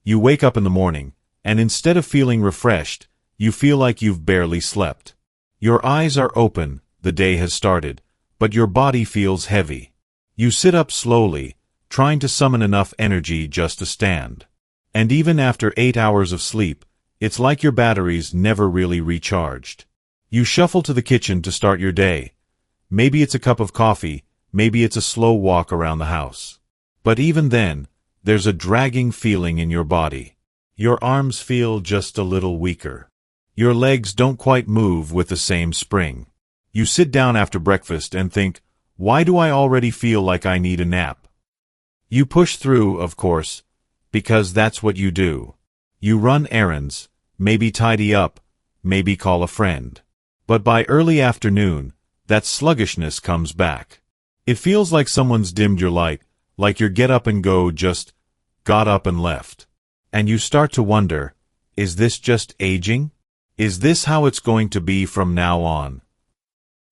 You wake up in the morning, and instead of feeling refreshed, you feel like you've barely slept. Your eyes are open, the day has started, but your body feels heavy. You sit up slowly, trying to summon enough energy just to stand. And even after 8 hours of sleep, it's like your batteries never really recharged. You shuffle to the kitchen to start your day. Maybe it's a cup of coffee, maybe it's a slow walk around the house. But even then, there's a dragging feeling in your body. Your arms feel just a little weaker. Your legs don't quite move with the same spring. You sit down after breakfast and think, why do I already feel like I need a nap? You push through, of course, because that's what you do. You run errands, maybe tidy up, maybe call a friend. But by early afternoon, that sluggishness comes back. It feels like someone's dimmed your light, like your get up and go just got up and left. And you start to wonder, is this just aging? Is this how it's going to be from now on?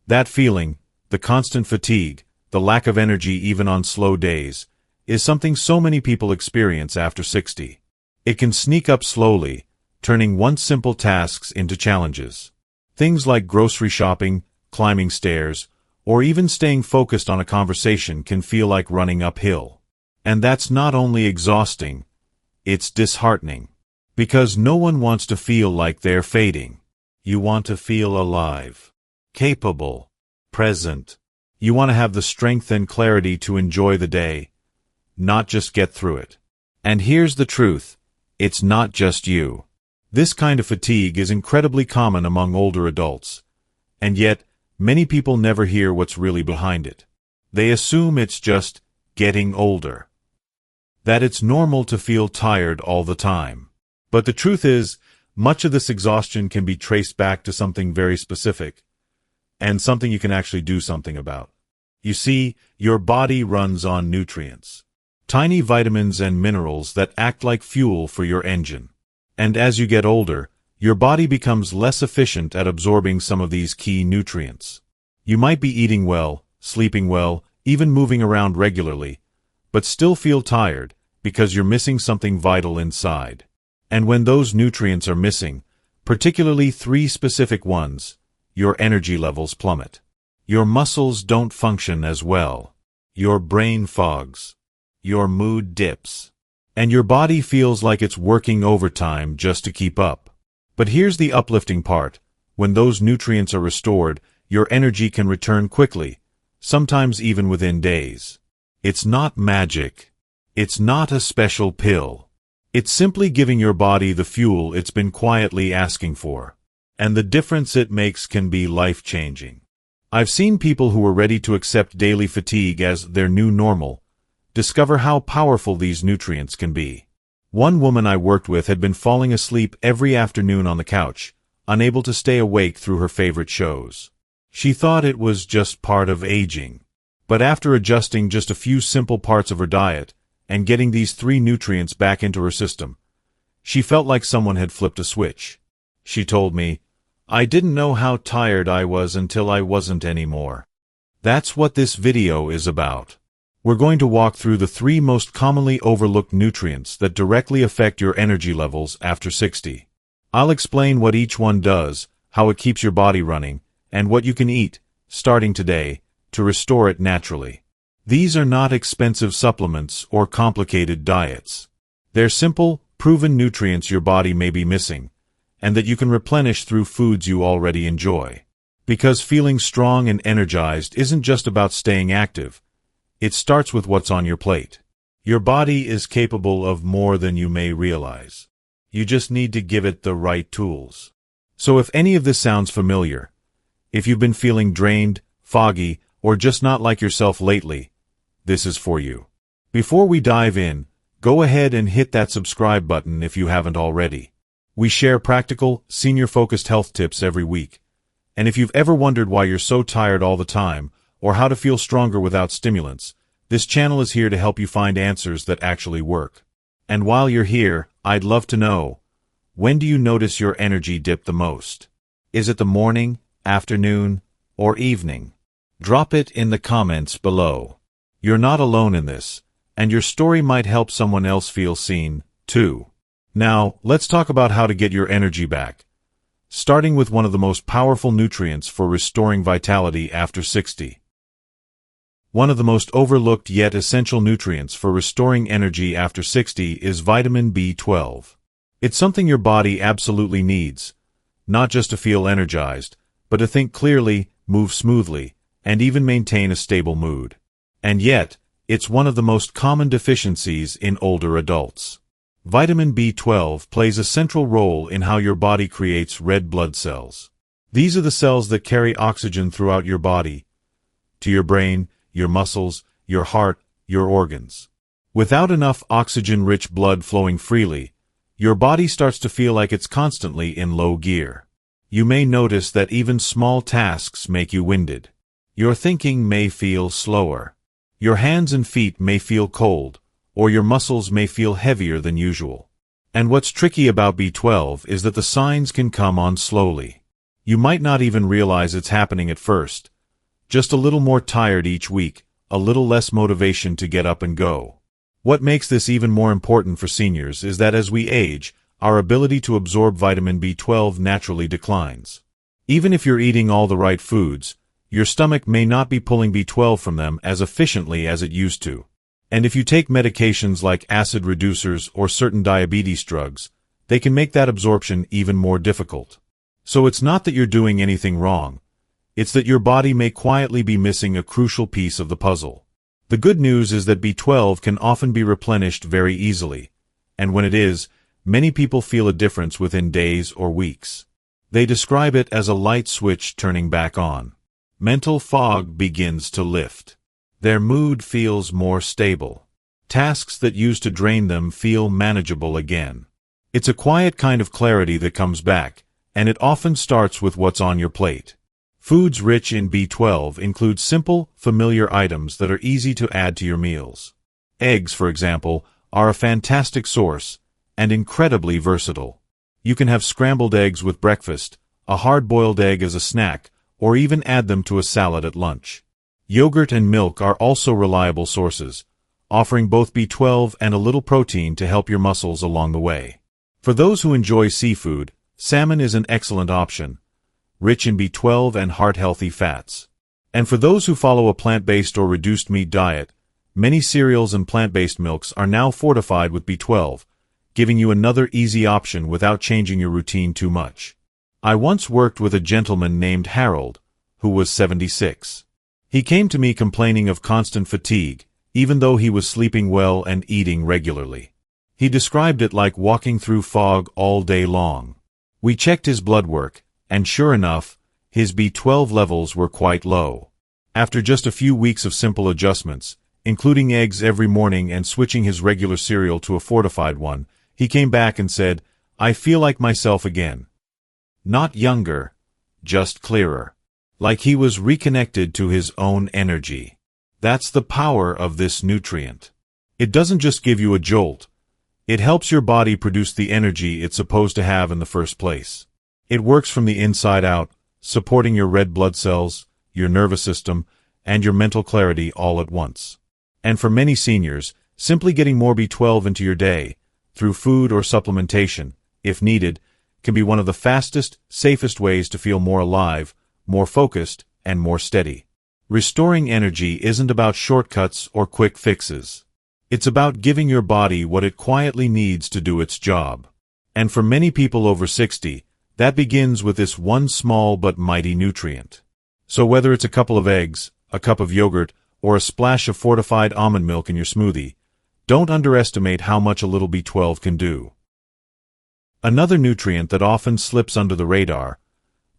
That feeling, the constant fatigue, the lack of energy even on slow days, is something so many people experience after 60. It can sneak up slowly, turning once simple tasks into challenges. Things like grocery shopping, climbing stairs, or even staying focused on a conversation can feel like running uphill. And that's not only exhausting, it's disheartening. Because no one wants to feel like they're fading. You want to feel alive, capable, present. You want to have the strength and clarity to enjoy the day, not just get through it. And here's the truth, it's not just you. This kind of fatigue is incredibly common among older adults. And yet, many people never hear what's really behind it. They assume it's just getting older. That it's normal to feel tired all the time. But the truth is, much of this exhaustion can be traced back to something very specific, and something you can actually do something about. You see, your body runs on nutrients. Tiny vitamins and minerals that act like fuel for your engine. And as you get older, your body becomes less efficient at absorbing some of these key nutrients. You might be eating well, sleeping well, even moving around regularly, but still feel tired because you're missing something vital inside. And when those nutrients are missing, particularly 3 specific ones, your energy levels plummet. Your muscles don't function as well. Your brain fogs. Your mood dips. And your body feels like it's working overtime just to keep up. But here's the uplifting part. When those nutrients are restored, your energy can return quickly, sometimes even within days. It's not magic. It's not a special pill. It's simply giving your body the fuel it's been quietly asking for. And the difference it makes can be life-changing. I've seen people who were ready to accept daily fatigue as their new normal discover how powerful these nutrients can be. One woman I worked with had been falling asleep every afternoon on the couch, unable to stay awake through her favorite shows. She thought it was just part of aging. But after adjusting just a few simple parts of her diet, and getting these 3 nutrients back into her system, she felt like someone had flipped a switch. She told me, "I didn't know how tired I was until I wasn't anymore." That's what this video is about. We're going to walk through the 3 most commonly overlooked nutrients that directly affect your energy levels after 60. I'll explain what each one does, how it keeps your body running, and what you can eat, starting today, to restore it naturally. These are not expensive supplements or complicated diets. They're simple, proven nutrients your body may be missing, and that you can replenish through foods you already enjoy. Because feeling strong and energized isn't just about staying active. It starts with what's on your plate. Your body is capable of more than you may realize. You just need to give it the right tools. So if any of this sounds familiar, if you've been feeling drained, foggy, or just not like yourself lately, this is for you. Before we dive in, go ahead and hit that subscribe button if you haven't already. We share practical, senior-focused health tips every week. And if you've ever wondered why you're so tired all the time, or how to feel stronger without stimulants, this channel is here to help you find answers that actually work. And while you're here, I'd love to know, when do you notice your energy dip the most? Is it the morning, afternoon, or evening? Drop it in the comments below. You're not alone in this, and your story might help someone else feel seen, too. Now, let's talk about how to get your energy back, starting with one of the most powerful nutrients for restoring vitality after 60. One of the most overlooked yet essential nutrients for restoring energy after 60 is vitamin B12. It's something your body absolutely needs, not just to feel energized, but to think clearly, move smoothly, and even maintain a stable mood. And yet, it's one of the most common deficiencies in older adults. Vitamin B12 plays a central role in how your body creates red blood cells. These are the cells that carry oxygen throughout your body, to your brain, your muscles, your heart, your organs. Without enough oxygen-rich blood flowing freely, your body starts to feel like it's constantly in low gear. You may notice that even small tasks make you winded. Your thinking may feel slower. Your hands and feet may feel cold, or your muscles may feel heavier than usual. And what's tricky about B12 is that the signs can come on slowly. You might not even realize it's happening at first. Just a little more tired each week, a little less motivation to get up and go. What makes this even more important for seniors is that as we age, our ability to absorb vitamin B12 naturally declines. Even if you're eating all the right foods, your stomach may not be pulling B12 from them as efficiently as it used to. And if you take medications like acid reducers or certain diabetes drugs, they can make that absorption even more difficult. So it's not that you're doing anything wrong. It's that your body may quietly be missing a crucial piece of the puzzle. The good news is that B12 can often be replenished very easily, and when it is, many people feel a difference within days or weeks. They describe it as a light switch turning back on. Mental fog begins to lift. Their mood feels more stable. Tasks that used to drain them feel manageable again. It's a quiet kind of clarity that comes back, and it often starts with what's on your plate. Foods rich in B12 include simple, familiar items that are easy to add to your meals. Eggs, for example, are a fantastic source, and incredibly versatile. You can have scrambled eggs with breakfast, a hard-boiled egg as a snack, or even add them to a salad at lunch. Yogurt and milk are also reliable sources, offering both B12 and a little protein to help your muscles along the way. For those who enjoy seafood, salmon is an excellent option, rich in B12 and heart-healthy fats. And for those who follow a plant-based or reduced meat diet, many cereals and plant-based milks are now fortified with B12, giving you another easy option without changing your routine too much. I once worked with a gentleman named Harold, who was 76. He came to me complaining of constant fatigue, even though he was sleeping well and eating regularly. He described it like walking through fog all day long. We checked his blood work, and sure enough, his B12 levels were quite low. After just a few weeks of simple adjustments, including eggs every morning and switching his regular cereal to a fortified one, he came back and said, "I feel like myself again. Not younger, just clearer. Like he was reconnected to his own energy." That's the power of this nutrient. It doesn't just give you a jolt. It helps your body produce the energy it's supposed to have in the first place. It works from the inside out, supporting your red blood cells, your nervous system, and your mental clarity all at once. And for many seniors, simply getting more B12 into your day, through food or supplementation, if needed, can be one of the fastest, safest ways to feel more alive, more focused, and more steady. Restoring energy isn't about shortcuts or quick fixes. It's about giving your body what it quietly needs to do its job. And for many people over 60, that begins with this one small but mighty nutrient. So whether it's a couple of eggs, a cup of yogurt, or a splash of fortified almond milk in your smoothie, don't underestimate how much a little B12 can do. Another nutrient that often slips under the radar,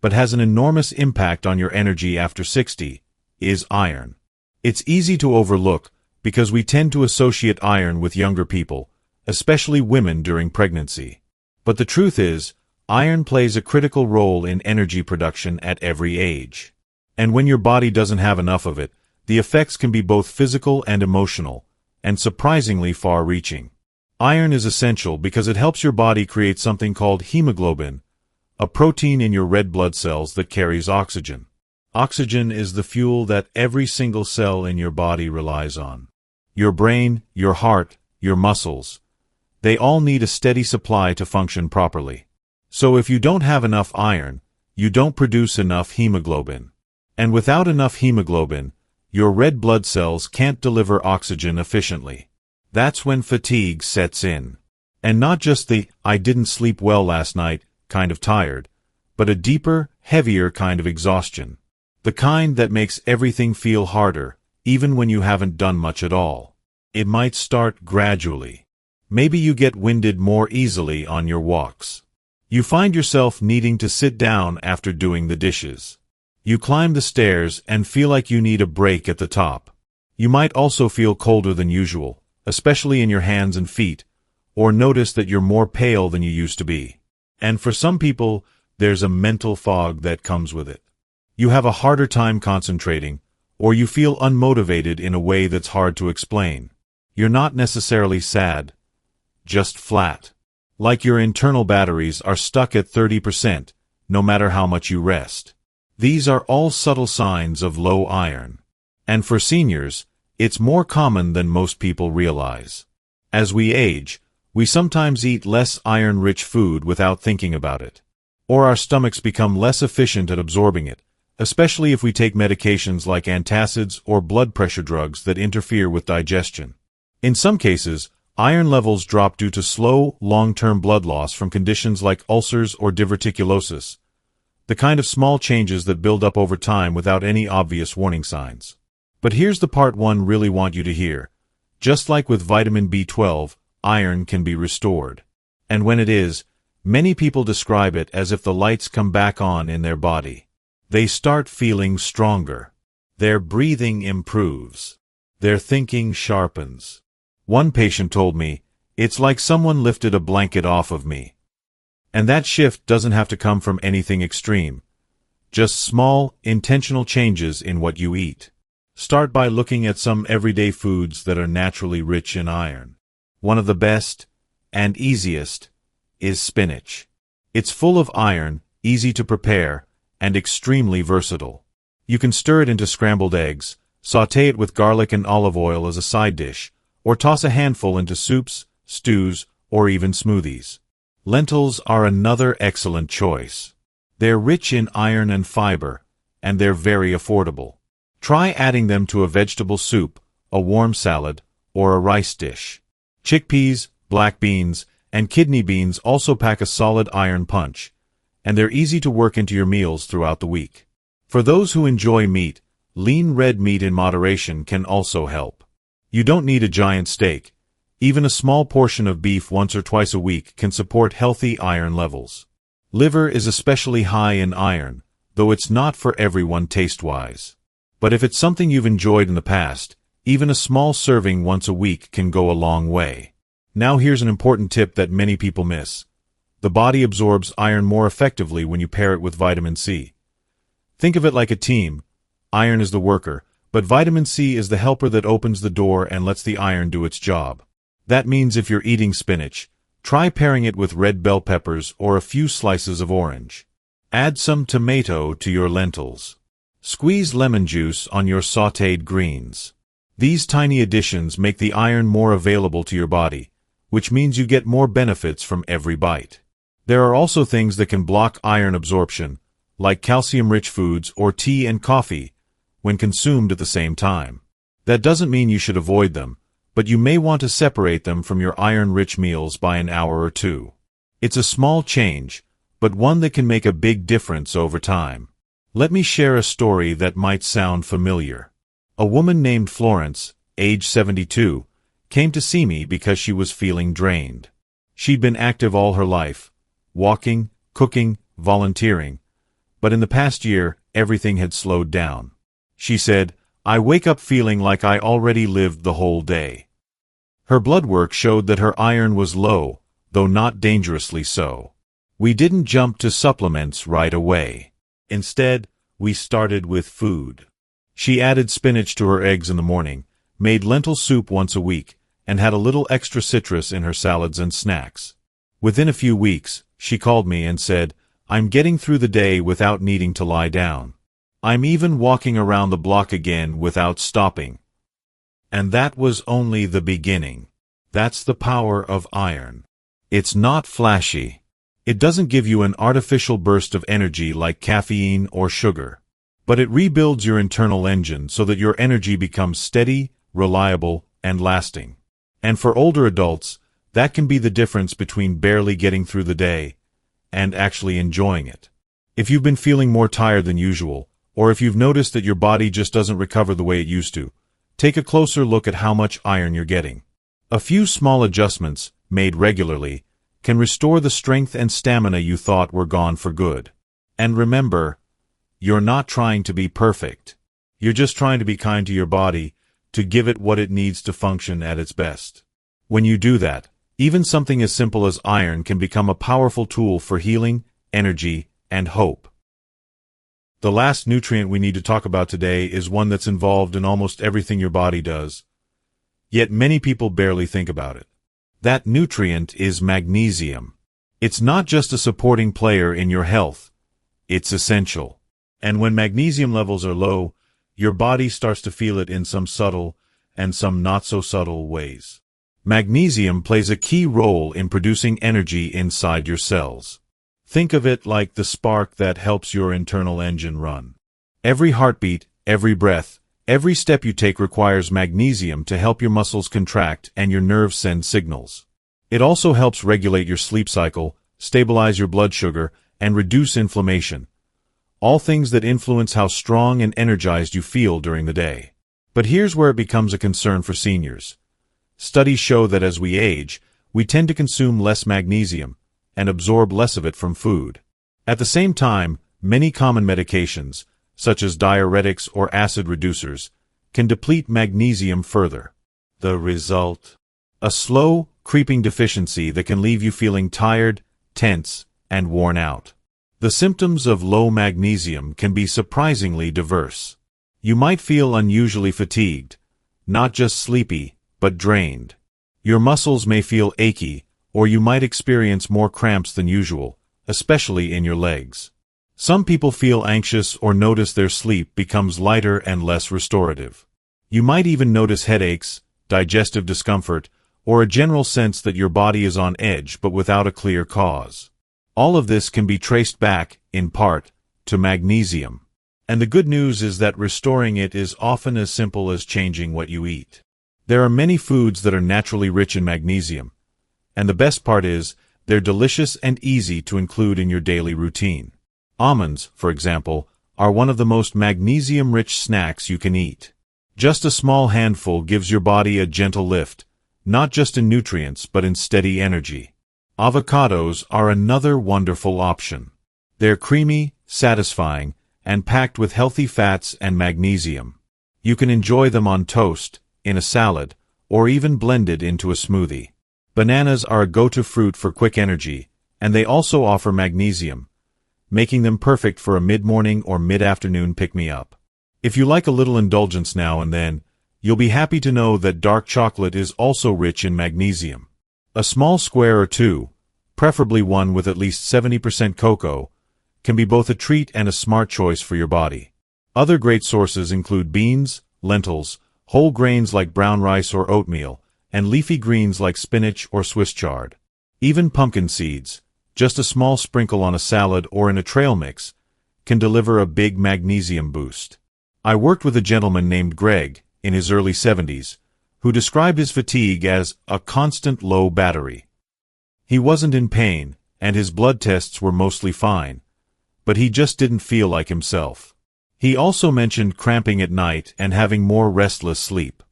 but has an enormous impact on your energy after 60, is iron. It's easy to overlook because we tend to associate iron with younger people, especially women during pregnancy. But the truth is, iron plays a critical role in energy production at every age. And when your body doesn't have enough of it, the effects can be both physical and emotional, and surprisingly far-reaching. Iron is essential because it helps your body create something called hemoglobin, a protein in your red blood cells that carries oxygen. Oxygen is the fuel that every single cell in your body relies on. Your brain, your heart, your muscles, They all need a steady supply to function properly. So if you don't have enough iron, you don't produce enough hemoglobin. And without enough hemoglobin, your red blood cells can't deliver oxygen efficiently. That's when fatigue sets in. And not just the, I didn't sleep well last night, kind of tired, but a deeper, heavier kind of exhaustion. The kind that makes everything feel harder, even when you haven't done much at all. It might start gradually. Maybe you get winded more easily on your walks. You find yourself needing to sit down after doing the dishes. You climb the stairs and feel like you need a break at the top. You might also feel colder than usual, especially in your hands and feet, or notice that you're more pale than you used to be. And for some people, there's a mental fog that comes with it. You have a harder time concentrating, or you feel unmotivated in a way that's hard to explain. You're not necessarily sad, just flat. Like your internal batteries are stuck at 30%, no matter how much you rest. These are all subtle signs of low iron. And for seniors, it's more common than most people realize. As we age, we sometimes eat less iron-rich food without thinking about it. Or our stomachs become less efficient at absorbing it, especially if we take medications like antacids or blood pressure drugs that interfere with digestion. In some cases, iron levels drop due to slow, long-term blood loss from conditions like ulcers or diverticulosis, the kind of small changes that build up over time without any obvious warning signs. But here's the part one really want you to hear. Just like with vitamin B12, iron can be restored. And when it is, many people describe it as if the lights come back on in their body. They start feeling stronger. Their breathing improves. Their thinking sharpens. One patient told me, "It's like someone lifted a blanket off of me." And that shift doesn't have to come from anything extreme. Just small, intentional changes in what you eat. Start by looking at some everyday foods that are naturally rich in iron. One of the best, and easiest, is spinach. It's full of iron, easy to prepare, and extremely versatile. You can stir it into scrambled eggs, sauté it with garlic and olive oil as a side dish, or toss a handful into soups, stews, or even smoothies. Lentils are another excellent choice. They're rich in iron and fiber, and they're very affordable. Try adding them to a vegetable soup, a warm salad, or a rice dish. Chickpeas, black beans, and kidney beans also pack a solid iron punch, and they're easy to work into your meals throughout the week. For those who enjoy meat, lean red meat in moderation can also help. You don't need a giant steak. Even a small portion of beef once or twice a week can support healthy iron levels. Liver is especially high in iron, though it's not for everyone taste-wise. But if it's something you've enjoyed in the past, even a small serving once a week can go a long way. Now here's an important tip that many people miss. The body absorbs iron more effectively when you pair it with vitamin C. Think of it like a team. Iron is the worker, but vitamin C is the helper that opens the door and lets the iron do its job. That means if you're eating spinach, try pairing it with red bell peppers or a few slices of orange. Add some tomato to your lentils. Squeeze lemon juice on your sautéed greens. These tiny additions make the iron more available to your body, which means you get more benefits from every bite. There are also things that can block iron absorption, like calcium-rich foods or tea and coffee, when consumed at the same time. That doesn't mean you should avoid them, but you may want to separate them from your iron-rich meals by an hour or two. It's a small change, but one that can make a big difference over time. Let me share a story that might sound familiar. A woman named Florence, age 72, came to see me because she was feeling drained. She'd been active all her life, walking, cooking, volunteering, but in the past year, everything had slowed down. She said, "I wake up feeling like I already lived the whole day." Her blood work showed that her iron was low, though not dangerously so. We didn't jump to supplements right away. Instead, we started with food. She added spinach to her eggs in the morning, made lentil soup once a week, and had a little extra citrus in her salads and snacks. Within a few weeks, she called me and said, "I'm getting through the day without needing to lie down. I'm even walking around the block again without stopping." And that was only the beginning. That's the power of iron. It's not flashy. It doesn't give you an artificial burst of energy like caffeine or sugar. But it rebuilds your internal engine so that your energy becomes steady, reliable, and lasting. And for older adults, that can be the difference between barely getting through the day and actually enjoying it. If you've been feeling more tired than usual, or if you've noticed that your body just doesn't recover the way it used to, take a closer look at how much iron you're getting. A few small adjustments, made regularly, can restore the strength and stamina you thought were gone for good. And remember, you're not trying to be perfect. You're just trying to be kind to your body, to give it what it needs to function at its best. When you do that, even something as simple as iron can become a powerful tool for healing, energy, and hope. The last nutrient we need to talk about today is one that's involved in almost everything your body does, yet many people barely think about it. That nutrient is magnesium. It's not just a supporting player in your health, it's essential. And when magnesium levels are low, your body starts to feel it in some subtle and some not-so-subtle ways. Magnesium plays a key role in producing energy inside your cells. Think of it like the spark that helps your internal engine run. Every heartbeat, every breath, every step you take requires magnesium to help your muscles contract and your nerves send signals. It also helps regulate your sleep cycle, stabilize your blood sugar, and reduce inflammation. All things that influence how strong and energized you feel during the day. But here's where it becomes a concern for seniors. Studies show that as we age, we tend to consume less magnesium and absorb less of it from food. At the same time, many common medications, such as diuretics or acid reducers, can deplete magnesium further. The result? A slow, creeping deficiency that can leave you feeling tired, tense, and worn out. The symptoms of low magnesium can be surprisingly diverse. You might feel unusually fatigued, not just sleepy, but drained. Your muscles may feel achy, or you might experience more cramps than usual, especially in your legs. Some people feel anxious or notice their sleep becomes lighter and less restorative. You might even notice headaches, digestive discomfort, or a general sense that your body is on edge but without a clear cause. All of this can be traced back, in part, to magnesium. And the good news is that restoring it is often as simple as changing what you eat. There are many foods that are naturally rich in magnesium, and the best part is, they're delicious and easy to include in your daily routine. Almonds, for example, are one of the most magnesium-rich snacks you can eat. Just a small handful gives your body a gentle lift, not just in nutrients but in steady energy. Avocados are another wonderful option. They're creamy, satisfying, and packed with healthy fats and magnesium. You can enjoy them on toast, in a salad, or even blended into a smoothie. Bananas are a go-to fruit for quick energy, and they also offer magnesium, making them perfect for a mid-morning or mid-afternoon pick-me-up. If you like a little indulgence now and then, you'll be happy to know that dark chocolate is also rich in magnesium. A small square or two, preferably one with at least 70% cocoa, can be both a treat and a smart choice for your body. Other great sources include beans, lentils, whole grains like brown rice or oatmeal, and leafy greens like spinach or Swiss chard. Even pumpkin seeds, just a small sprinkle on a salad or in a trail mix, can deliver a big magnesium boost. I worked with a gentleman named Greg, in his early 70s, who described his fatigue as a constant low battery. He wasn't in pain, and his blood tests were mostly fine, but he just didn't feel like himself. He also mentioned cramping at night and having more restless sleep.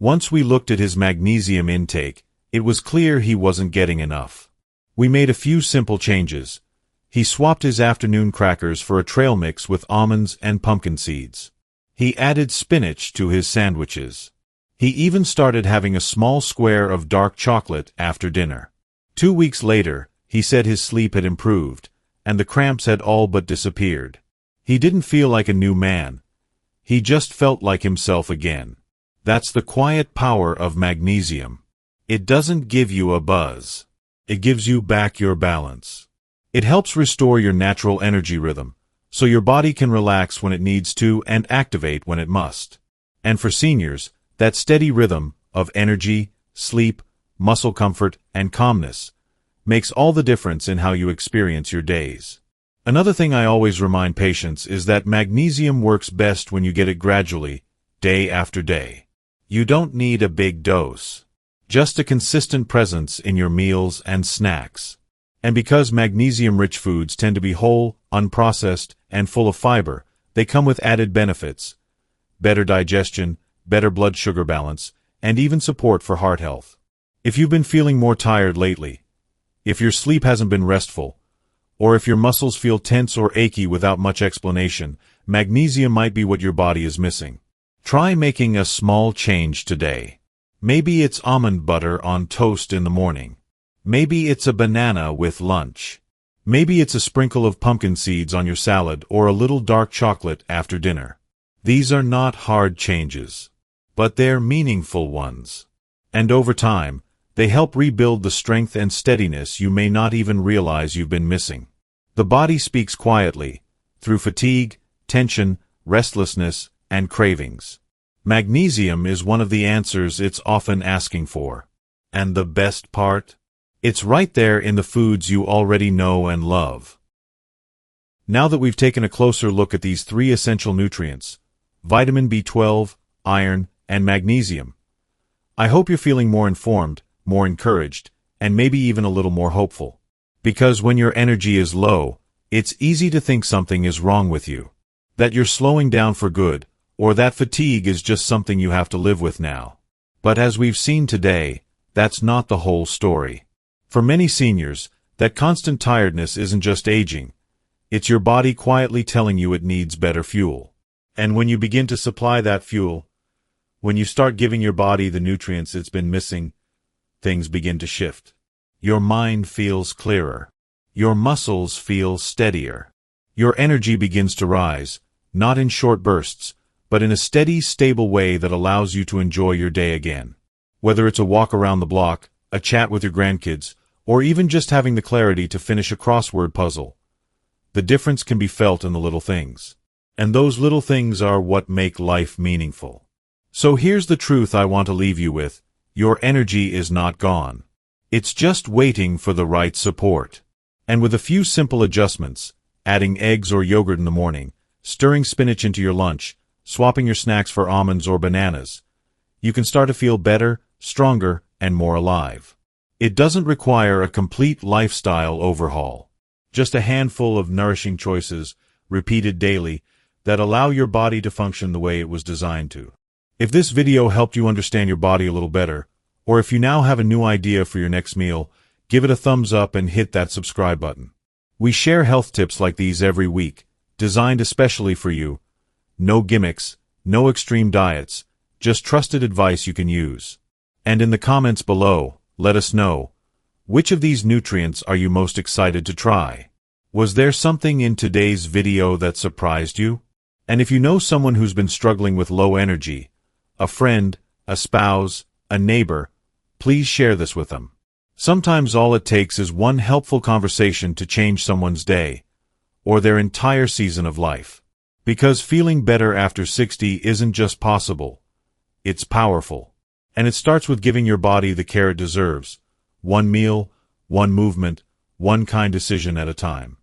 Once we looked at his magnesium intake, it was clear he wasn't getting enough. We made a few simple changes. He swapped his afternoon crackers for a trail mix with almonds and pumpkin seeds. He added spinach to his sandwiches. He even started having a small square of dark chocolate after dinner. 2 weeks later, he said his sleep had improved, and the cramps had all but disappeared. He didn't feel like a new man. He just felt like himself again. That's the quiet power of magnesium. It doesn't give you a buzz. It gives you back your balance. It helps restore your natural energy rhythm, so your body can relax when it needs to and activate when it must. And for seniors, that steady rhythm of energy, sleep, muscle comfort, and calmness, makes all the difference in how you experience your days. Another thing I always remind patients is that magnesium works best when you get it gradually, day after day. You don't need a big dose. Just a consistent presence in your meals and snacks. And because magnesium-rich foods tend to be whole, unprocessed, and full of fiber, they come with added benefits: better digestion, better blood sugar balance, and even support for heart health. If you've been feeling more tired lately, if your sleep hasn't been restful, or if your muscles feel tense or achy without much explanation, magnesium might be what your body is missing. Try making a small change today. Maybe it's almond butter on toast in the morning. Maybe it's a banana with lunch. Maybe it's a sprinkle of pumpkin seeds on your salad or a little dark chocolate after dinner. These are not hard changes, but they're meaningful ones. And over time, they help rebuild the strength and steadiness you may not even realize you've been missing. The body speaks quietly, through fatigue, tension, restlessness, and cravings. Magnesium is one of the answers it's often asking for. And the best part? It's right there in the foods you already know and love. Now that we've taken a closer look at these three essential nutrients, vitamin B12, iron, and magnesium, I hope you're feeling more informed, more encouraged, and maybe even a little more hopeful. Because when your energy is low, it's easy to think something is wrong with you, that you're slowing down for good, or that fatigue is just something you have to live with now. But as we've seen today, that's not the whole story. For many seniors, that constant tiredness isn't just aging. It's your body quietly telling you it needs better fuel. And when you begin to supply that fuel, when you start giving your body the nutrients it's been missing, things begin to shift. Your mind feels clearer. Your muscles feel steadier. Your energy begins to rise, not in short bursts, but in a steady, stable way that allows you to enjoy your day again. Whether it's a walk around the block, a chat with your grandkids, or even just having the clarity to finish a crossword puzzle, the difference can be felt in the little things. And those little things are what make life meaningful. So here's the truth I want to leave you with. Your energy is not gone. It's just waiting for the right support. And with a few simple adjustments, adding eggs or yogurt in the morning, stirring spinach into your lunch, swapping your snacks for almonds or bananas, you can start to feel better, stronger, and more alive. It doesn't require a complete lifestyle overhaul. Just a handful of nourishing choices, repeated daily, that allow your body to function the way it was designed to. If this video helped you understand your body a little better, or if you now have a new idea for your next meal, give it a thumbs up and hit that subscribe button. We share health tips like these every week, designed especially for you. No gimmicks, no extreme diets, just trusted advice you can use. And in the comments below, let us know, which of these nutrients are you most excited to try? Was there something in today's video that surprised you? And if you know someone who's been struggling with low energy, a friend, a spouse, a neighbor, please share this with them. Sometimes all it takes is one helpful conversation to change someone's day, or their entire season of life. Because feeling better after 60 isn't just possible, it's powerful. And it starts with giving your body the care it deserves. One meal, one movement, one kind decision at a time.